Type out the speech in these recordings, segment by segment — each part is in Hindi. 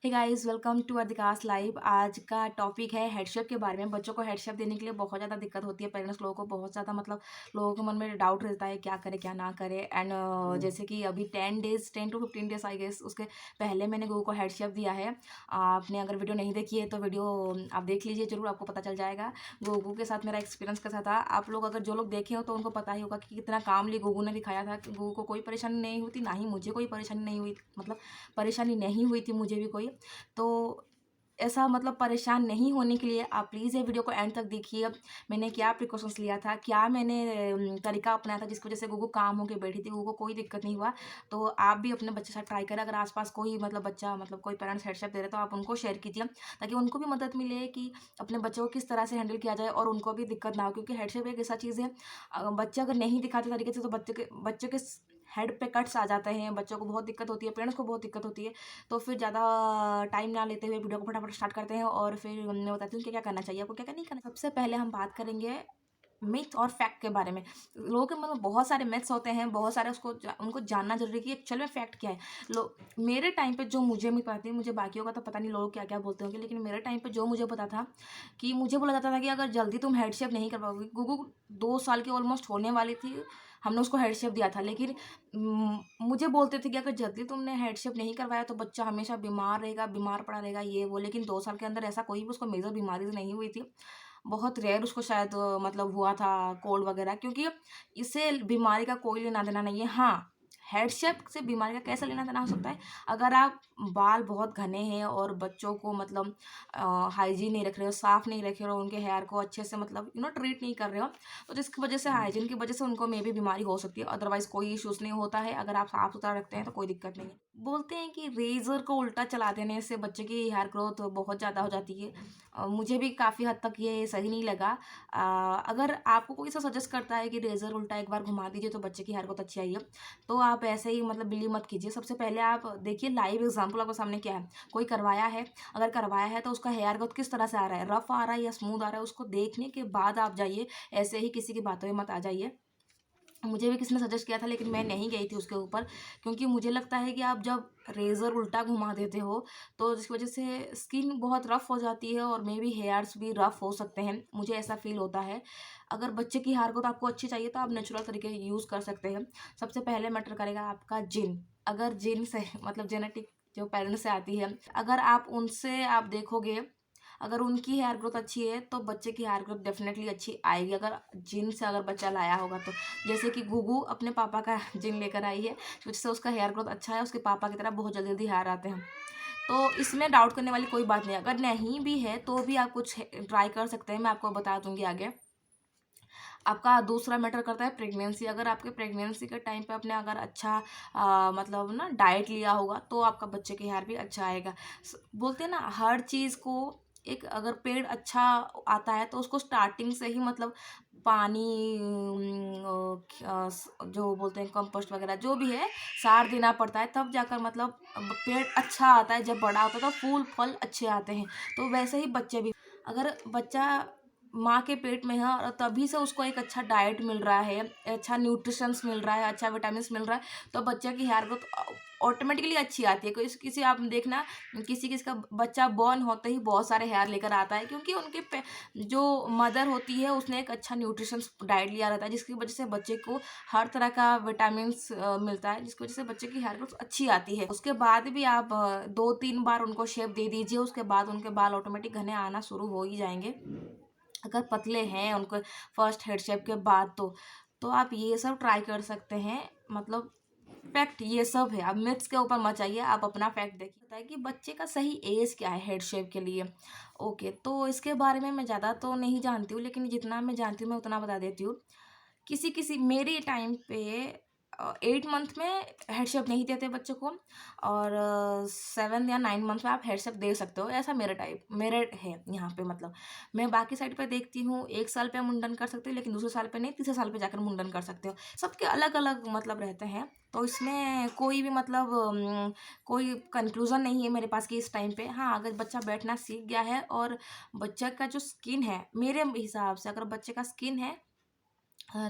हे गाइस, वेलकम टू अधिकास लाइव। आज का टॉपिक है हेडशेप के बारे में। बच्चों को हेडशेप देने के लिए बहुत ज़्यादा दिक्कत होती है। पेरेंट्स लोगों को बहुत ज़्यादा लोगों के मन में डाउट रहता है क्या करे क्या ना करे। एंड जैसे कि अभी 10 to 15 डेज आई गेस, उसके पहले मैंने गोगो को हेडशेप दिया है। आपने अगर वीडियो नहीं देखी है तो वीडियो आप देख लीजिए, जरूर आपको पता चल जाएगा गोगो के साथ मेरा एक्सपीरियंस कैसा था। आप लोग अगर जो लोग देखे हो तो उनको पता ही होगा कि कितना कामली गोगो ने दिखाया था कि गोगो को कोई परेशानी नहीं हुई थी, ना ही मुझे कोई परेशानी नहीं हुई, परेशानी नहीं हुई थी मुझे भी कोई। तो ऐसा परेशान नहीं होने के लिए आप प्लीज़ ये वीडियो को एंड तक देखिए। मैंने क्या प्रिकॉशंस लिया था, क्या मैंने तरीका अपनाया था जिसकी वजह से गुगु काम होके बैठी थी, गुगु को कोई दिक्कत नहीं हुआ। तो आप भी अपने बच्चे के साथ ट्राई करें। अगर आसपास कोई बच्चा कोई पेरेंट्स हेडशेप दे रहे तो आप उनको शेयर कीजिए, ताकि उनको भी मदद मिले कि अपने बच्चों को किस तरह से हैंडल किया जाए और उनको भी दिक्कत ना हो। क्योंकि हेडशेप एक ऐसा चीज़ है, बच्चे अगर नहीं दिखाते तरीके से तो बच्चे के हेड पे कट्स आ जाते हैं, बच्चों को बहुत दिक्कत होती है, पेरेंट्स को बहुत दिक्कत होती है। तो फिर ज़्यादा टाइम ना लेते हुए वीडियो को फटाफट स्टार्ट करते हैं और फिर मैं बताती हूँ कि क्या करना चाहिए आपको, क्या क्या नहीं करना। सबसे पहले हम बात करेंगे मिथ और फैक्ट के बारे में। लोगों के मन में बहुत सारे मिथ्स होते हैं, बहुत सारे उनको जानना जरूरी है कि एक्चुअल में फैक्ट क्या है। मेरे टाइम पे जो मुझे नहीं पता थी, मुझे बाकियों का तो पता नहीं लोग क्या क्या बोलते होंगे, लेकिन मेरे टाइम पे जो मुझे पता था कि मुझे बोला जाता था कि अगर जल्दी तुम हेडशेप नहीं कर पाओगे। गुगु 2 साल की ऑलमोस्ट होने वाली थी, हमने उसको हेडशेप दिया था, लेकिन मुझे बोलते थे कि अगर जल्दी तुमने हेडशेप नहीं करवाया तो बच्चा हमेशा बीमार रहेगा, बीमार पड़ा रहेगा, ये वो। लेकिन 2 साल के अंदर ऐसा कोई भी उसको मेजर बीमारी तो नहीं हुई थी। बहुत रेयर उसको शायद हुआ था कोल्ड वगैरह, क्योंकि इससे बीमारी का कोई लेना देना नहीं है। हाँ, हेडशेप से बीमारी का कैसे लेना देना हो सकता है, अगर आप बाल बहुत घने हैं और बच्चों को हाइजीन नहीं रख रहे हो, साफ नहीं रख रहे हो, उनके हेयर को अच्छे से ट्रीट नहीं कर रहे हो, तो जिसकी वजह से हाइजीन की वजह से उनको मे भी बीमारी हो सकती है। अदरवाइज कोई इशूज़ नहीं होता है, अगर आप साफ सुथरा रखते हैं तो कोई दिक्कत नहीं है। बोलते हैं कि रेजर को उल्टा चला देने से बच्चे की हेयर ग्रोथ बहुत ज़्यादा हो जाती है। मुझे भी काफ़ी हद तक ये सही नहीं लगा। अगर आपको कोई सा सजेस्ट करता है कि रेजर उल्टा एक बार घुमा दीजिए तो बच्चे की हेयर ग्रोथ अच्छी आई है, तो आप ऐसे ही बिलीव मत कीजिए। सबसे पहले आप देखिए लाइव एग्जांपल आपके सामने क्या है। कोई करवाया है, अगर करवाया है तो उसका हेयर ग्रोथ किस तरह से आ रहा है, रफ आ रहा है या स्मूथ आ रहा है, उसको देखने के बाद आप जाइए। ऐसे ही किसी की बातों में मत आ जाइए। मुझे भी किसी ने सजेस्ट किया था, लेकिन मैं नहीं गई थी उसके ऊपर, क्योंकि मुझे लगता है कि आप जब रेज़र उल्टा घुमा देते हो तो जिसकी वजह से स्किन बहुत रफ़ हो जाती है और मे बी हेयर्स भी रफ़ हो सकते हैं, मुझे ऐसा फील होता है। अगर बच्चे की हेयर ग्रोथ आपको अच्छी चाहिए तो आप नेचुरल तरीके यूज़ कर सकते हैं। सबसे पहले मैटर करेगा आपका जीन। अगर जीन से जेनेटिक जो पेरेंट्स से आती है, अगर आप उनसे आप देखोगे, अगर उनकी हेयर ग्रोथ अच्छी है तो बच्चे की हेयर ग्रोथ डेफिनेटली अच्छी आएगी, अगर जीन से अगर बच्चा लाया होगा तो। जैसे कि गुगु अपने पापा का जीन लेकर आई है, जिससे उसका हेयर ग्रोथ अच्छा है, उसके पापा की तरह बहुत जल्दी जल्दी हेयर आते हैं। तो इसमें डाउट करने वाली कोई बात नहीं। अगर नहीं भी है तो भी आप कुछ ट्राई कर सकते हैं, मैं आपको बता दूंगी आगे। आपका दूसरा मैटर करता है प्रेगनेंसी। अगर आपके प्रेगनेंसी के टाइम पे आपने अगर अच्छा डाइट लिया होगा तो आपका बच्चे के हेयर भी अच्छा आएगा। बोलते हैं ना, हर चीज़ को एक अगर पेड़ अच्छा आता है तो उसको स्टार्टिंग से ही पानी, जो बोलते हैं कंपोस्ट वगैरह जो भी है, सार देना पड़ता है, तब जाकर पेड़ अच्छा आता है। जब बड़ा होता है तो फूल फल अच्छे आते हैं। तो वैसे ही बच्चे भी, अगर बच्चा माँ के पेट में है और तभी से उसको एक अच्छा डाइट मिल रहा है, अच्छा न्यूट्रिशंस मिल रहा है, अच्छा विटामिन मिल रहा है, तो बच्चे की हेयर ग्रोथ ऑटोमेटिकली अच्छी आती है। कोई किसी आप देखना, किसी किसी का बच्चा बॉर्न होते ही बहुत सारे हेयर लेकर आता है, क्योंकि जो मदर होती है उसने एक अच्छा न्यूट्रिशंस डाइट लिया रहता है, जिसकी वजह से बच्चे को हर तरह का विटामिन मिलता है, जिसकी वजह से बच्चे की हेयर ग्रोथ अच्छी आती है। उसके बाद भी आप 2-3 बार उनको शेप दे दीजिए, उसके बाद उनके बाल ऑटोमेटिक घने आना शुरू हो ही जाएंगे। अगर पतले हैं उनको फर्स्ट हेड शेप के बाद तो आप ये सब ट्राई कर सकते हैं। फैक्ट ये सब है, आप मिथ्स के ऊपर मत जाइए, आप अपना फैक्ट देखिए। बताइए कि बच्चे का सही एज क्या है हेड शेप के लिए। ओके, तो इसके बारे में मैं ज़्यादा तो नहीं जानती हूँ, लेकिन जितना मैं जानती हूँ मैं उतना बता देती हूँ। किसी किसी मेरे टाइम पे 8 मंथ में हेडशेप नहीं देते बच्चे को, और 7 या 9 मंथ में आप हेडशेप दे सकते हो, ऐसा मेरे है यहाँ पे। मैं बाकी साइड पे देखती हूँ 1 साल पे मुंडन कर सकते हो, लेकिन दूसरे साल पे नहीं, तीसरे साल पे जाकर मुंडन कर सकते हो। सबके अलग अलग रहते हैं, तो इसमें कोई भी कोई कंक्लूजन नहीं है मेरे पास कि इस टाइम पे। हाँ, अगर बच्चा बैठना सीख गया है और बच्चे का जो स्किन है, मेरे हिसाब से अगर बच्चे का स्किन है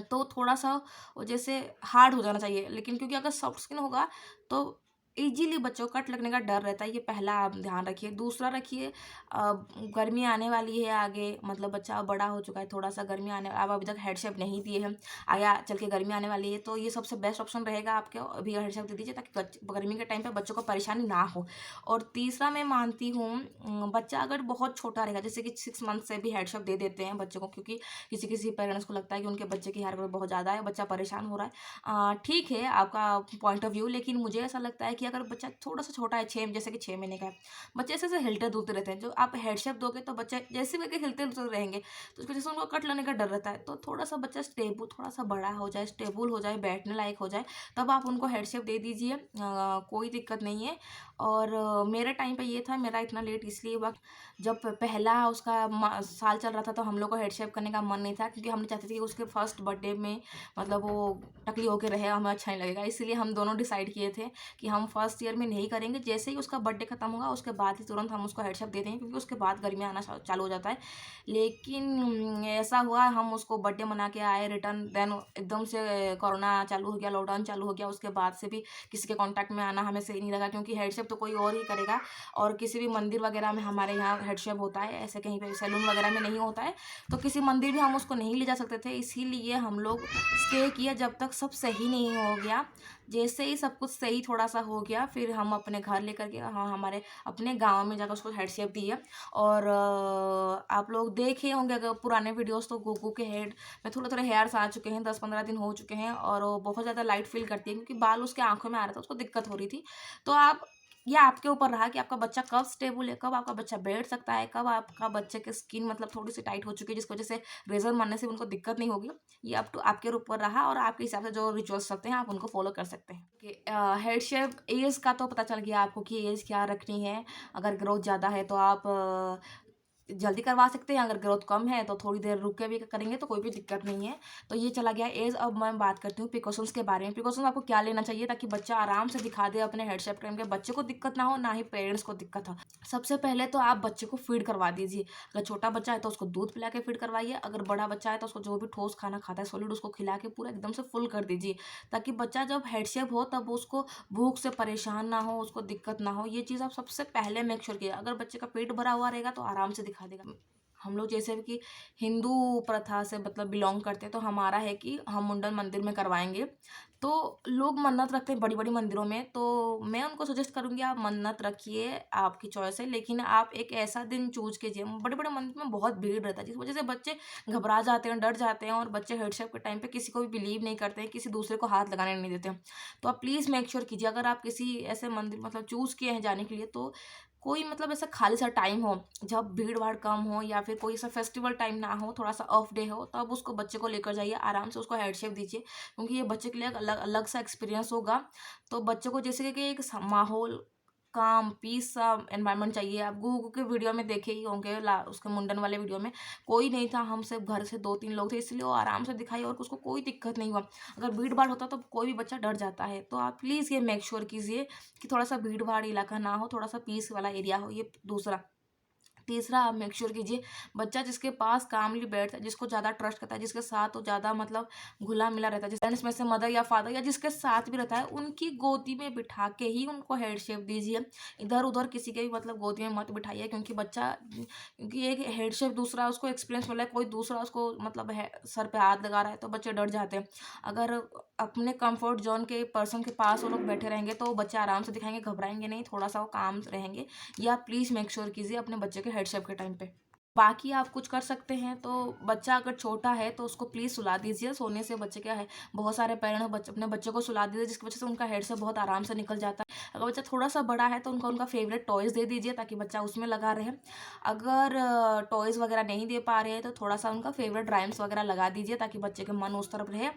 तो थोड़ा सा वो जैसे हार्ड हो जाना चाहिए, लेकिन क्योंकि अगर सॉफ्ट स्किन होगा तो ईज़िली बच्चों को कट लगने का डर रहता है, ये पहला आप ध्यान रखिए। दूसरा रखिए, गर्मी आने वाली है आगे, मतलब बच्चा अब बड़ा हो चुका है, थोड़ा-सा गर्मी आने, अब अभी तक हेड शेप नहीं दिए हैं, आगे चल के गर्मी आने वाली है, तो ये सबसे बेस्ट ऑप्शन रहेगा आपके, अभी हेड शेप दे दीजिए ताकि गर्मी के टाइम पे बच्चों को परेशानी ना हो। और तीसरा मैं मानती हूँ, बच्चा अगर बहुत छोटा रहेगा, जैसे कि 6 मंथ से भी हेड शेप दे देते हैं बच्चों को, क्योंकि किसी-किसी पेरेंट्स को लगता है कि उनके बच्चे की हेयर ग्रोथ बहुत ज़्यादा है, बच्चा परेशान हो रहा है। ठीक है आपका पॉइंट ऑफ व्यू, लेकिन मुझे ऐसा लगता है कि अगर बच्चा थोड़ा-सा छोटा है, 6 जैसे कि 6 महीने का है, बच्चे ऐसे-ऐसे हिलते-डुलते रहते हैं, जो आप हेड शेप दोगे तो बच्चे जैसे करके हिलते-डुलते रहेंगे, तो उसकी वजह से उनको कट लगने का डर रहता है। तो थोड़ा-सा बच्चा स्टेबल, थोड़ा-सा बड़ा हो जाए, स्टेबल हो जाए, बैठने लायक हो जाए, तब आप उनको हेड शेप दे दीजिए, कोई दिक्कत नहीं है। और मेरे टाइम पे ये था, मेरा इतना लेट इसलिए हुआ, जब पहला उसका साल चल रहा था, तो हम लोग को हेड शेप करने का मन नहीं था, क्योंकि हम चाहते थे कि उसके फर्स्ट बर्थडे में मतलब वो टकली होके रहे, हमें अच्छा नहीं लगेगा, इसलिए हम दोनों डिसाइड किए थे कि हम फर्स्ट ईयर में नहीं करेंगे। जैसे ही उसका बर्थडे खत्म होगा उसके बाद ही तुरंत हम उसको हेड शेप दे देंगे, क्योंकि उसके बाद गर्मी आना चालू हो जाता है। लेकिन ऐसा हुआ, हम उसको बर्थडे मना के आए रिटर्न, देन एकदम से कोरोना चालू हो गया, लॉकडाउन चालू हो गया, उसके बाद से भी किसी के कांटेक्ट में आना हमें सही नहीं लगा, क्योंकि हेड शेप तो कोई और ही करेगा, और किसी भी मंदिर वगैरह में हमारे यहाँ हेड शेप होता है, ऐसे कहीं पे सैलून वगैरह में नहीं होता है, तो किसी मंदिर भी हम उसको नहीं ले जा सकते थे, इसीलिए हम लोग स्टे किया जब तक सब सही नहीं हो गया। जैसे ही सब कुछ सही थोड़ा-सा हो गया, फिर हम अपने घर लेकर के, हाँ, हमारे अपने गाँव में जाकर उसको हेड शेप दिया। और आप लोग देखे होंगे अगर पुराने वीडियोज़, तो गुग्गू के हेड में थोड़े-थोड़े हेयर्स आ चुके हैं, 10-15 दिन हो चुके हैं, और वो बहुत ज़्यादा लाइट फ़ील करती है, क्योंकि बाल उसके आँखों में आ रहा था, उसको दिक्कत हो रही थी। तो आप, ये आपके ऊपर रहा कि आपका बच्चा कब स्टेबल है, कब आपका बच्चा बैठ सकता है, कब आपका बच्चे की स्किन मतलब थोड़ी-सी टाइट हो चुकी है, जिसकी वजह से रेज़र मारने से उनको दिक्कत नहीं होगी। ये अप टू आपके ऊपर रहा, और आपके हिसाब से जो रिचुअल्स चलते हैं, आप उनको फ़ॉलो कर सकते हैं। कि हेड शेप एज का तो पता चल गया आपको कि एज क्या रखनी है। अगर ग्रोथ ज़्यादा है तो आप जल्दी करवा सकते हैं, अगर ग्रोथ कम है तो थोड़ी देर रुक के भी करेंगे तो कोई भी दिक्कत नहीं है। तो ये चला गया एज। अब मैं बात करती हूँ प्रिकॉशंस के बारे में। प्रिकॉशंस आपको क्या लेना चाहिए ताकि बच्चा आराम से दिखा दे अपने हेड शेप टाइम के, बच्चे को दिक्कत ना हो, ना ही पेरेंट्स को दिक्कत हो। सबसे पहले तो आप बच्चे को फीड करवा दीजिए। अगर छोटा बच्चा है तो उसको दूध पिला के फीड करवाइए, अगर बड़ा बच्चा है तो उसको जो भी ठोस खाना खाता है सॉलिड, उसको खिला के पूरा एकदम से फुल कर दीजिए, ताकि बच्चा जब हेड शेप हो तब उसको भूख से परेशान ना हो, उसको दिक्कत ना हो। ये चीज़ आप सबसे पहले मेक श्योर कीजिए। अगर बच्चे का पेट भरा हुआ रहेगा तो आराम से दिखा देगा। हम लोग जैसे कि हिंदू प्रथा से मतलब बिलोंग करते हैं, तो हमारा है कि हम मुंडन मंदिर में करवाएंगे। तो लोग मन्नत रखते हैं बड़ी बड़ी मंदिरों में, तो मैं उनको सजेस्ट करूंगी आप मन्नत रखिए, आपकी चॉइस है, लेकिन आप एक ऐसा दिन चूज कीजिए। बड़े बड़े मंदिर में बहुत भीड़ रहता है, जिस वजह से बच्चे घबरा जाते हैं, डर जाते हैं, और बच्चे हेडशेप के टाइम पे किसी को भी बिलीव नहीं करते हैं, किसी दूसरे को हाथ लगाने नहीं देते हैं। तो आप प्लीज़ मेक श्योर कीजिए, अगर आप किसी ऐसे मंदिर मतलब चूज़ किए हैं जाने के लिए, तो कोई मतलब ऐसा खाली सा टाइम हो, जब भीड़-भाड़ कम हो, या फिर कोई ऐसा फेस्टिवल टाइम ना हो, थोड़ा-सा ऑफ डे हो, तब उसको बच्चे को लेकर जाइए, आराम से उसको हेड शेप दीजिए, क्योंकि ये बच्चे के लिए एक अलग अलग सा एक्सपीरियंस होगा। तो बच्चों को जैसे कि एक माहौल, काम, पीस सा एनवायरनमेंट चाहिए। आप गूगल के वीडियो में देखे ही होंगे, उसके मुंडन वाले वीडियो में कोई नहीं था, हम सिर्फ घर से 2-3 लोग थे, इसलिए वो आराम से दिखाई और उसको कोई दिक्कत नहीं हुआ। अगर भीड़-भाड़ होता तो कोई भी बच्चा डर जाता है। तो आप प्लीज़ ये मेक श्योर कीजिए कि थोड़ा-सा भीड़-भाड़ इलाका ना हो, थोड़ा-सा पीस वाला एरिया हो, ये दूसरा। तीसरा, आप मेक श्योर कीजिए बच्चा जिसके पास कामली बैठता है, जिसको ज़्यादा ट्रस्ट करता है, जिसके साथ वो ज़्यादा मतलब घुला-मिला रहता है, जिस पेरेंट्स में से मदर या फादर या जिसके साथ भी रहता है, उनकी गोदी में बिठा के ही उनको हेड शेप दीजिए। इधर-उधर किसी के भी मतलब गोदी में मत बिठाइए, क्योंकि बच्चा, क्योंकि एक हेड शेप दूसरा उसको एक्सपीरियंस मिला है, कोई दूसरा उसको मतलब है सर पे हाथ लगा रहा है, तो बच्चे डर जाते हैं। अगर अपने कंफर्ट ज़ोन के पर्सन के पास वो लोग बैठे रहेंगे तो बच्चे आराम से दिखाएँगे, घबराएँगे नहीं, थोड़ा-सा वो काम रहेंगे। ये आप प्लीज़ मेक श्योर कीजिए अपने बच्चे के हेड शेप के टाइम पे। बाकी आप कुछ कर सकते हैं, तो बच्चा अगर छोटा है तो उसको प्लीज़ सुला दीजिए। सोने से बच्चे क्या है, बहुत सारे पेरेंट्स अपने बच्चे को सुला दीजिए, जिसकी वजह से उनका हेड शेप बहुत आराम से निकल जाता है। अगर बच्चा थोड़ा-सा बड़ा है तो उनका उनका फ़ेवरेट टॉयज़ दे दीजिए, ताकि बच्चा उसमें लगा रहे। अगर टॉयज़ वगैरह नहीं दे पा रहे हैं तो थोड़ा-सा उनका फ़ेवरेट राइम्स वगैरह लगा दीजिए, ताकि बच्चे का मन उस तरफ रहे,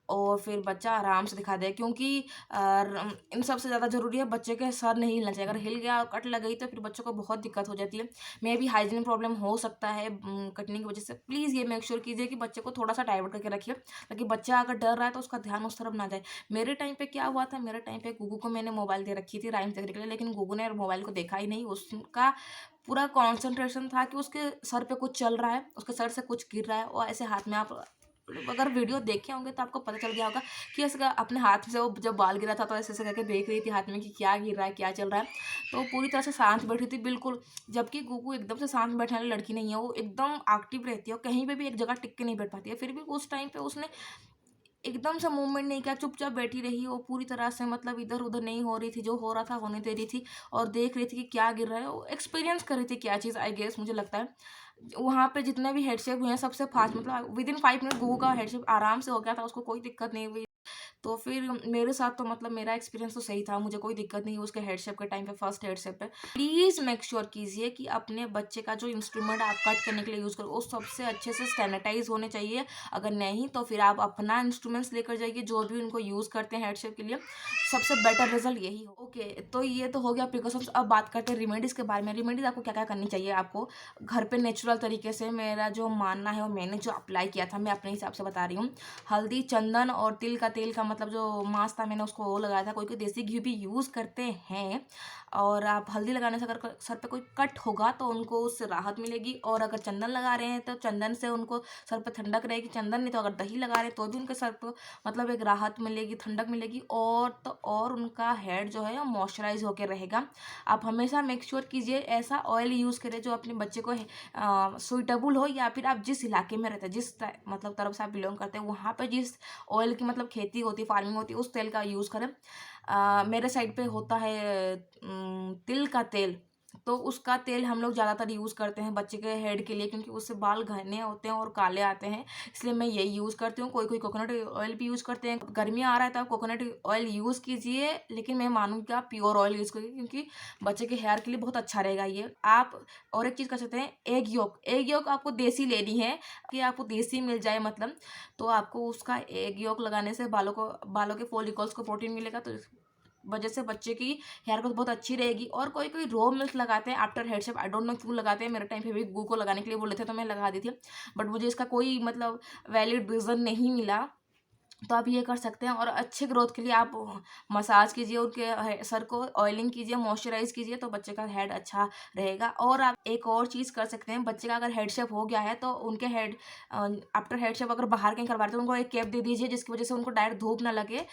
और फिर बच्चा आराम से दिखा दे। क्योंकि इन सबसे ज़्यादा ज़रूरी है बच्चे के सर नहीं हिलना चाहिए। अगर हिल गया और कट लग गई तो फिर बच्चों को बहुत दिक्कत हो जाती है। मे बी हाइजीन प्रॉब्लम हो सकता है कटने की वजह से। प्लीज़ ये मेक श्योर कीजिए कि बच्चे को थोड़ा-सा डाइवर्ट करके रखिए, ताकि बच्चा अगर डर रहा है तो उसका ध्यान उस तरफ ना जाए। मेरे टाइम पे क्या हुआ था, मेरे टाइम पे गुग्गू को मैंने मोबाइल दे रखी थी राइम्स देखने के लिए, लेकिन गुग्गू ने मोबाइल को देखा ही नहीं। उसका पूरा कॉन्सन्ट्रेशन था कि उसके सर पे कुछ चल रहा है, उसके सर से कुछ गिर रहा है, और ऐसे हाथ में आप अगर वीडियो देखे होंगे तो आपको पता चल गया होगा कि उसका अपने हाथ से वो जब बाल गिरा था तो ऐसे-ऐसे करके देख रही थी हाथ में कि क्या गिर रहा है, क्या चल रहा है। तो पूरी तरह से शांत बैठी थी बिल्कुल, जबकि गुगु एकदम से शांत बैठने वाली लड़की नहीं है, वो एकदम एक्टिव रहती है और कहीं पे भी एक जगह टिक के नहीं बैठ पाती है। फिर भी उस टाइम पे उसने एकदम से मूवमेंट नहीं किया, चुपचाप बैठी रही। वो पूरी तरह से मतलब इधर-उधर नहीं हो रही थी, जो हो रहा था होने दे रही थी और देख रही थी कि क्या गिर रहा है। वो एक्सपीरियंस कर रही थी क्या चीज़, आई गेस मुझे लगता है। वहाँ पे जितने भी हेड शेफ हुए हैं सबसे फास्ट मतलब विदिन 5 मिनट गुगु का हेड शेफ आराम से हो गया था, उसको कोई दिक्कत नहीं हुई। तो फिर मेरे साथ तो मतलब मेरा एक्सपीरियंस तो सही था, मुझे कोई दिक्कत नहीं हुई उसके हेडशेप के टाइम पे, फर्स्ट हेडशेप पे। प्लीज़ मेक श्योर कीजिए कि अपने बच्चे का जो इंस्ट्रूमेंट आप कट करने के लिए यूज़ करो, वो सबसे अच्छे से सैनिटाइज़ होने चाहिए। अगर नहीं तो फिर आप अपना इंस्ट्रूमेंट्स लेकर जाइए, जो भी उनको यूज़ करते हैं हेडशेप के लिए, सबसे बेटर रिज़ल्ट यही हो। ओके, तो ये तो हो गया प्रिकॉशंस। अब बात करते हैं रेमेडीज़ के बारे में। रेमेडीज़ आपको क्या-क्या करनी चाहिए आपको घर पे नेचुरल तरीके से, मेरा जो मानना है और मैंने जो अप्लाई किया था, मैं अपने हिसाब से बता रही हूँ। हल्दी, चंदन और तिल का तेल का मतलब जो मास्क था मैंने उसको वो लगाया था। कोई-कोई देसी घी भी यूज़ करते हैं और आप हल्दी लगाने से अगर सर पे कोई कट होगा तो उनको उससे राहत मिलेगी, और अगर चंदन लगा रहे हैं तो चंदन से उनको सर पे ठंडक रहेगी। चंदन नहीं तो अगर दही लगा रहे हैं तो भी उनके सर पे मतलब एक राहत मिलेगी, ठंडक मिलेगी, और तो और उनका हेड जो है वो मॉइस्चराइज़ होके रहेगा। आप हमेशा मेक श्योर कीजिए ऐसा ऑयल यूज़ करें जो अपने बच्चे को सूटेबल हो, या फिर आप जिस इलाके में रहते हैं, मतलब तरफ से आप बिलोंग करते हैं, वहाँ पे जिस ऑयल की मतलब खेती होती है, फार्मिंग होती है, उस तेल का यूज़ करें। मेरे साइड पे होता है तिल का तेल, तो उसका तेल हम लोग ज़्यादातर यूज़ करते हैं बच्चे के हेड के लिए, क्योंकि उससे बाल घने होते हैं और काले आते हैं, इसलिए मैं यही यूज़ करती हूँ। कोई-कोई कोकोनट ऑयल भी यूज़ करते हैं। गर्मियाँ आ रहा है तो आप कोकोनट ऑयल यूज़ कीजिए, लेकिन मैं मानूँगी कि आप प्योर ऑयल यूज़ करिए, क्योंकि बच्चे के हेयर के लिए बहुत अच्छा रहेगा ये। आप और एक चीज़ कर सकते हैं, एग योक। एग योक आपको देसी लेनी है, कि आपको देसी मिल जाए मतलब, तो आपको उसका एग योक लगाने से बालों के फॉलिकल्स को प्रोटीन मिलेगा, तो इस वजह से बच्चे की हेयर ग्रोथ बहुत अच्छी रहेगी। और कोई-कोई रो मिल्क लगाते हैं after head shave, I don't know क्यों लगाते हैं। मेरे टाइम पे भी गू को लगाने के लिए बोले थे तो मैं लगा दी थी, बट मुझे इसका कोई मतलब वैलिड रीज़न नहीं मिला। तो आप ये कर सकते हैं, और अच्छे ग्रोथ के लिए आप मसाज कीजिए, उनके सर को ऑयलिंग कीजिए, मॉइस्चराइज कीजिए, तो बच्चे का हेड अच्छा रहेगा। और आप एक और चीज़ कर सकते हैं, बच्चे का अगर हेड शेप हो गया है तो उनके हेड आफ्टर हेड शेप अगर बाहर कहीं करवा रहे हैं तो उनको एक कैप दे दीजिए, जिसकी वजह से उनको डायरेक्ट धूप ना लगे।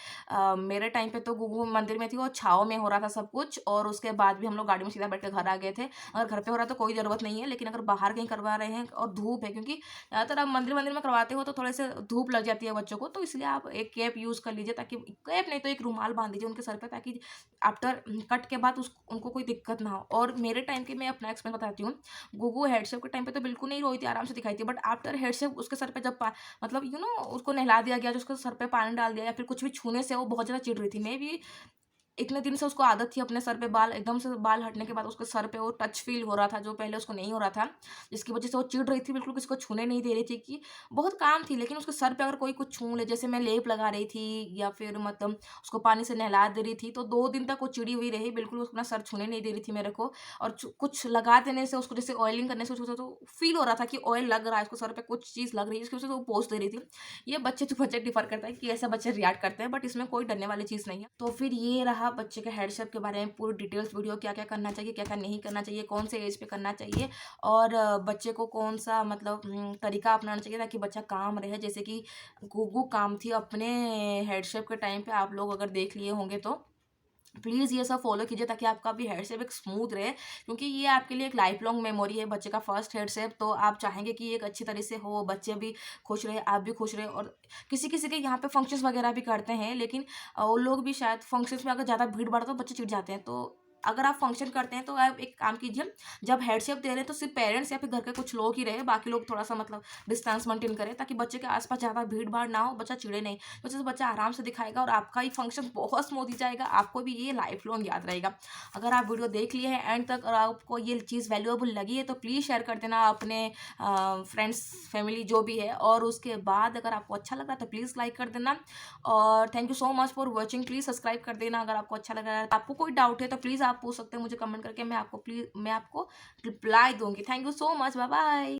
मेरे टाइम पे तो गुगु मंदिर में थी, और छाँव में हो रहा था सब कुछ, और उसके बाद भी हम लोग गाड़ी में सीधा बैठ के घर आ गए थे। अगर घर पे हो रहा है तो कोई ज़रूरत नहीं है, लेकिन अगर बाहर कहीं करवा रहे हैं और धूप है, क्योंकि ज़्यादातर आप मंदिर-वंदिर में करवाते हो तो थोड़े से धूप लग जाती है बच्चों को, तो इसलिए आप एक कैप यूज़ कर लीजिए, ताकि कैप नहीं तो एक रुमाल बाँध दीजिए उनके सर पे, ताकि आफ्टर कट के बाद उस उनको कोई दिक्कत ना हो। और मेरे टाइम की मैं अपना एक्सपीरियंस बताती हूँ। गुगु हेड शेव के टाइम पे तो बिल्कुल नहीं रोई थी, आराम से दिखाई थी, बट आफ्टर हेड शेव उसके सर पे जब मतलब उसको नहला दिया गया, जो उसके सर पे पानी डाल दिया या फिर कुछ भी छूने से वो बहुत ज़्यादा चिढ़ रही थी। मैं भी इतने दिन से उसको आदत थी अपने सर पे बाल एकदम से बाल हटने के बाद उसके सर पे वो टच फ़ील हो रहा था, जो पहले उसको नहीं हो रहा था, जिसकी वज़ह से वो चिढ़ रही थी, बिल्कुल किसी को छूने नहीं दे रही थी, कि बहुत काम थी, लेकिन उसके सर पे अगर कोई कुछ छू ले, जैसे मैं लेप लगा रही थी या फिर मतलब उसको पानी से नहला दे रही थी, तो 2 दिन तक वो चिड़ी हुई रही, बिल्कुल अपना सर छूने नहीं दे रही थी मेरे को। और कुछ लगा देने से उसको, जैसे ऑयलिंग करने से उसको तो फ़ील हो रहा था कि ऑयल लग रहा है, उसको सर पे कुछ चीज़ लग रही है, जिसकी वज़ह से वो पोंछ दे रही थी। ये बच्चे टू बच्चे डिफ़र करता है कि ऐसे बच्चे रिएक्ट करते हैं, बट इसमें कोई डरने वाली चीज़ नहीं है। तो फिर ये रहा बच्चे के हेड शेप के बारे में पूरी डिटेल्स वीडियो, क्या-क्या करना चाहिए, क्या-क्या नहीं करना चाहिए, कौन से एज पे करना चाहिए, और बच्चे को कौन-सा मतलब तरीका अपनाना चाहिए ताकि बच्चा काम रहे। जैसे कि गुगु काम थी अपने हेड शेप के टाइम पे, आप लोग अगर देख लिए होंगे तो प्लीज़ ये सब फॉलो कीजिए, ताकि आपका भी हेड शेप एक स्मूथ रहे, क्योंकि ये आपके लिए एक लाइफ लॉन्ग मेमोरी है बच्चे का फर्स्ट हेड शेप। तो आप चाहेंगे कि एक अच्छी तरह से हो, बच्चे भी खुश रहे, आप भी खुश रहे। और किसी-किसी के यहाँ पे फंक्शंस वगैरह भी करते हैं, लेकिन वो लोग भी शायद फंक्शंस में अगर ज़्यादा भीड़-भाड़ हो तो बच्चे चिढ़ जाते हैं। तो अगर आप फंक्शन करते हैं तो आप एक काम कीजिए, जब हेड शेप दे रहे हैं तो सिर्फ पेरेंट्स या फिर घर के कुछ लोग ही रहे, बाकी लोग थोड़ा-सा मतलब डिस्टेंस मेंटेन करें, ताकि बच्चे के आस-पास ज़्यादा भीड़-भाड़ ना हो, बच्चा चिढ़े नहीं। तो जैसे बच्चा आराम से दिखाएगा और आपका ये फंक्शन बहुत स्मूथ ही जाएगा, आपको भी ये लाइफ लॉन्ग याद रहेगा। अगर आप वीडियो देख लिए हैं एंड तक और आपको ये चीज़ वैल्यूएबल लगी है तो प्लीज़ शेयर कर देना अपने फ्रेंड्स, फैमिली जो भी है। और उसके बाद अगर आपको अच्छा लगा तो प्लीज़ लाइक कर देना, और thank you so much for watching. Please subscribe कर देना अगर आपको अच्छा लगा है। आपको कोई डाउट है तो प्लीज़ आप पूछ सकते हैं मुझे कमेंट करके, मैं आपको रिप्लाई दूँगी। Thank you so much, bye bye.